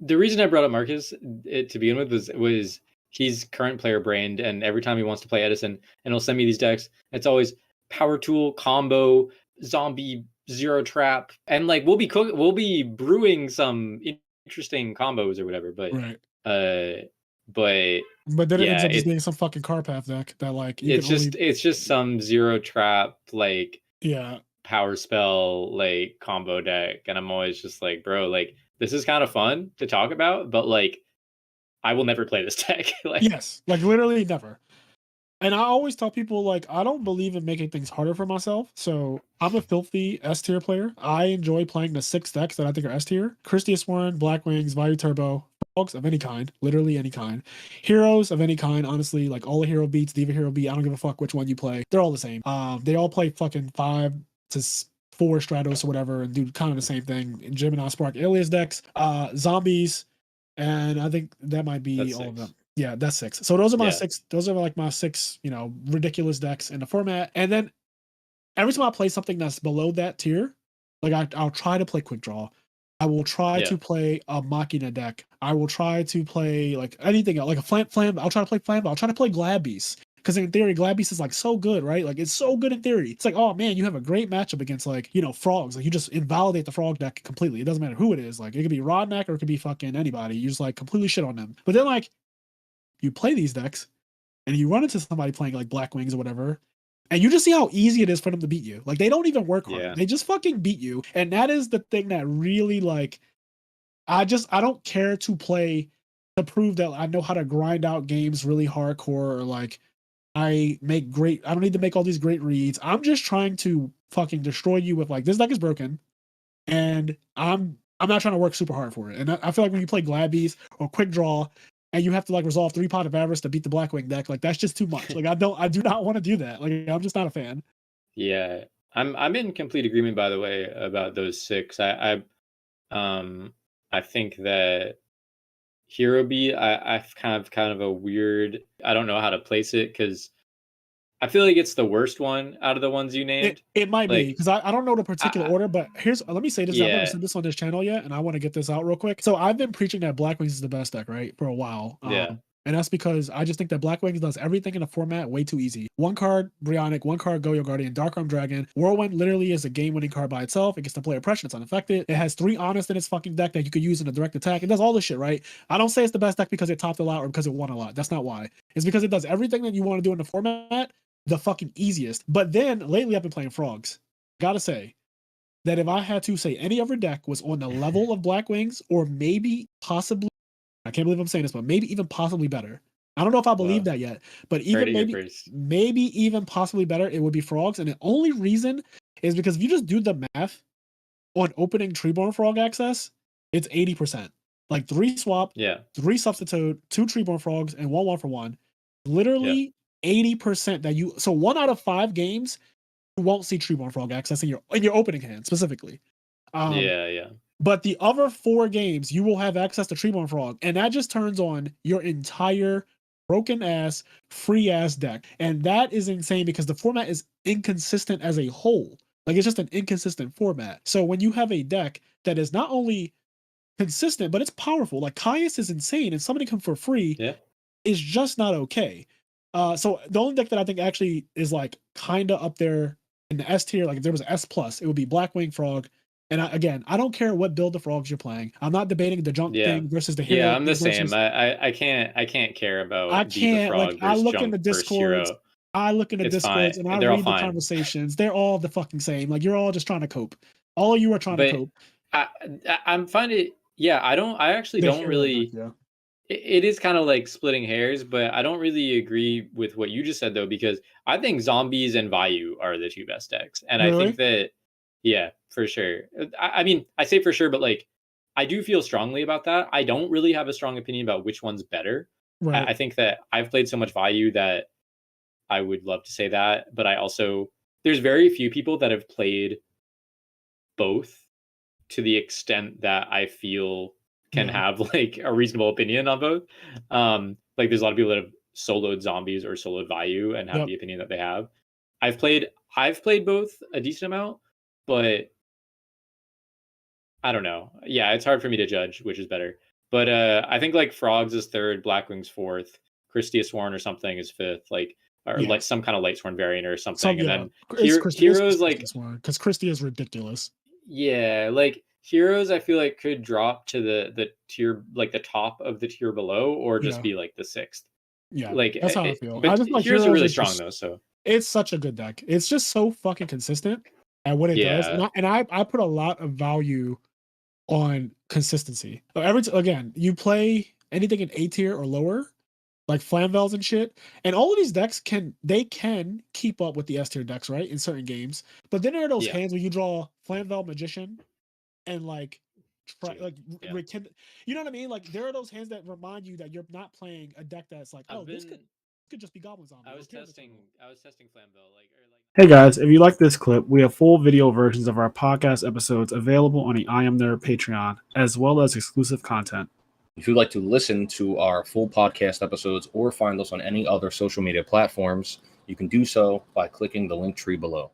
the reason I brought up Marcus to begin with was he's current player brained, and every time he wants to play Edison, and he'll send me these decks. It's always power tool combo, zombie, zero trap, and like we'll be brewing some interesting combos or whatever. But Right. but then it ends yeah, up just being some fucking car path deck that like you it's can just only it's just some zero trap like yeah. power spell like combo deck, and I'm always just like, bro, like this is kind of fun to talk about, but like I will never play this deck. Like, Yes, like literally never. And I always tell people like I don't believe in making things harder for myself. So I'm a filthy S tier player. I enjoy playing the 6 decks that I think are S tier: Christius Warren, Blackwings, Vayu Turbo, Frogs of any kind, literally any kind, heroes of any kind. Honestly, like all the hero beats, Diva hero beat. I don't give a fuck which one you play. They're all the same. They all play fucking 5 to 4 Stratos or whatever, and do kind of the same thing. Gemini Spark Alias decks, zombies, and I think that might be all of them. Yeah, that's 6. So those are my 6. Those are like my 6, ridiculous decks in the format. And then every time I play something that's below that tier, like I'll try to play Quick Draw. I will try to play a Machina deck. I will try to play like anything else, like a Flam. I'll try to play Flam. I'll try to play Glad Beast. Because in theory, Glad Beast is like so good, right? Like it's so good in theory. It's like, oh man, you have a great matchup against like, frogs. Like you just invalidate the frog deck completely. It doesn't matter who it is. Like it could be Rodneck or it could be fucking anybody. You just like completely shit on them. But then like you play these decks and you run into somebody playing like Blackwings or whatever, and you just see how easy it is for them to beat you. Like they don't even work hard. Yeah. They just fucking beat you. And that is the thing that really like I don't care to play to prove that I know how to grind out games really hardcore, or like I don't need to make all these great reads. I'm just trying to fucking destroy you with like this deck is broken, and I'm not trying to work super hard for it. And I feel like when you play Glad Beast or Quick Draw and you have to like resolve 3 Pot of Avarice to beat the Blackwing deck, like that's just too much. Like I do not want to do that. Like I'm just not a fan. Yeah. I'm in complete agreement, by the way, about those 6. I think that Hero Beat, I've kind of a weird, I don't know how to place it because I feel like it's the worst one out of the ones you named. It might be like, because I don't know the particular order, but let me say this. I've never yeah, said this on this channel yet, and I want to get this out real quick. So I've been preaching that Blackwings is the best deck, right, for a while. yeah, And that's because I just think that Blackwings does everything in the format way too easy. 1 card Brionic, 1 card Goyo Guardian, Dark Arm Dragon. Whirlwind literally is a game-winning card by itself. It gets to play oppression, it's unaffected. It has 3 Honest in its fucking deck that you could use in a direct attack. It does all this shit, right? I don't say it's the best deck because it topped a lot or because it won a lot. That's not why. It's because it does everything that you want to do in the format the fucking easiest. But then lately I've been playing Frogs. Gotta say that if I had to say any other deck was on the level of Blackwings, or maybe possibly, I can't believe I'm saying this, but maybe even possibly better. I don't know if I believe that yet, but even maybe even possibly better, it would be Frogs. And the only reason is because if you just do the math on opening Treeborn Frog access, it's 80%. Like 3 swap, 3 substitute, 2 Treeborn Frogs, and 1 for 1. Literally 80% that you, so 1 out of 5 games you won't see Treeborn Frog access in your opening hand specifically. But the other 4 games you will have access to Treeborn Frog, and that just turns on your entire broken ass free ass deck. And that is insane because the format is inconsistent as a whole. Like it's just an inconsistent format. So when you have a deck that is not only consistent but it's powerful, like Caius is insane, and somebody come for free is just not okay. So the only deck that I think actually is like kind of up there in the S tier, like if there was an S plus, it would be Blackwing Frog. And I don't care what build of frogs you're playing. I'm not debating the junk thing versus the hero. Yeah, I'm the same. I can't care about I can't Frog like I versus look in the junk versus Discords. hero. I look in the It's Discords fine. and I They're all read the fine. conversations. They're all the fucking same. Like you're all just trying to cope. All of you are trying to cope. I'm finding I actually don't really it is kind of like splitting hairs, but I don't really agree with what you just said though, because I think zombies and Vayu are the 2 best decks. And I think that for sure. I mean, I say for sure, but like I do feel strongly about that. I don't really have a strong opinion about which one's better. Right. I think that I've played so much Vayu that I would love to say that, but I also there's very few people that have played both to the extent that I feel can have like a reasonable opinion on both. Like there's a lot of people that have soloed zombies or soloed Vayu and have the opinion that they have. I've played both a decent amount, but I don't know. Yeah, it's hard for me to judge which is better. But I think like Frogs is third, Blackwing's fourth, Christia Sworn or something is fifth, like or like some kind of Light Sworn variant or something. And then Heroes like because Christia is ridiculous. Yeah, like Heroes, I feel like could drop to the tier, like the top of the tier below, or just be like the sixth. Yeah, like that's how I feel. But I just like Heroes are really strong though, so it's such a good deck. It's just so fucking consistent at what it does, and I put a lot of value on consistency. Again, you play anything in A tier or lower, like Flamvels and shit, and all of these decks can keep up with the S tier decks, right? In certain games, but then there are those hands where you draw Flamvel Magician and like you know what I mean? Like there are those hands that remind you that you're not playing a deck that's like, this could just be Goblin Zombie. I was testing Flamvel Hey guys, if you like this clip, we have full video versions of our podcast episodes available on the IMNerd Patreon, as well as exclusive content. If you'd like to listen to our full podcast episodes or find us on any other social media platforms, you can do so by clicking the link tree below.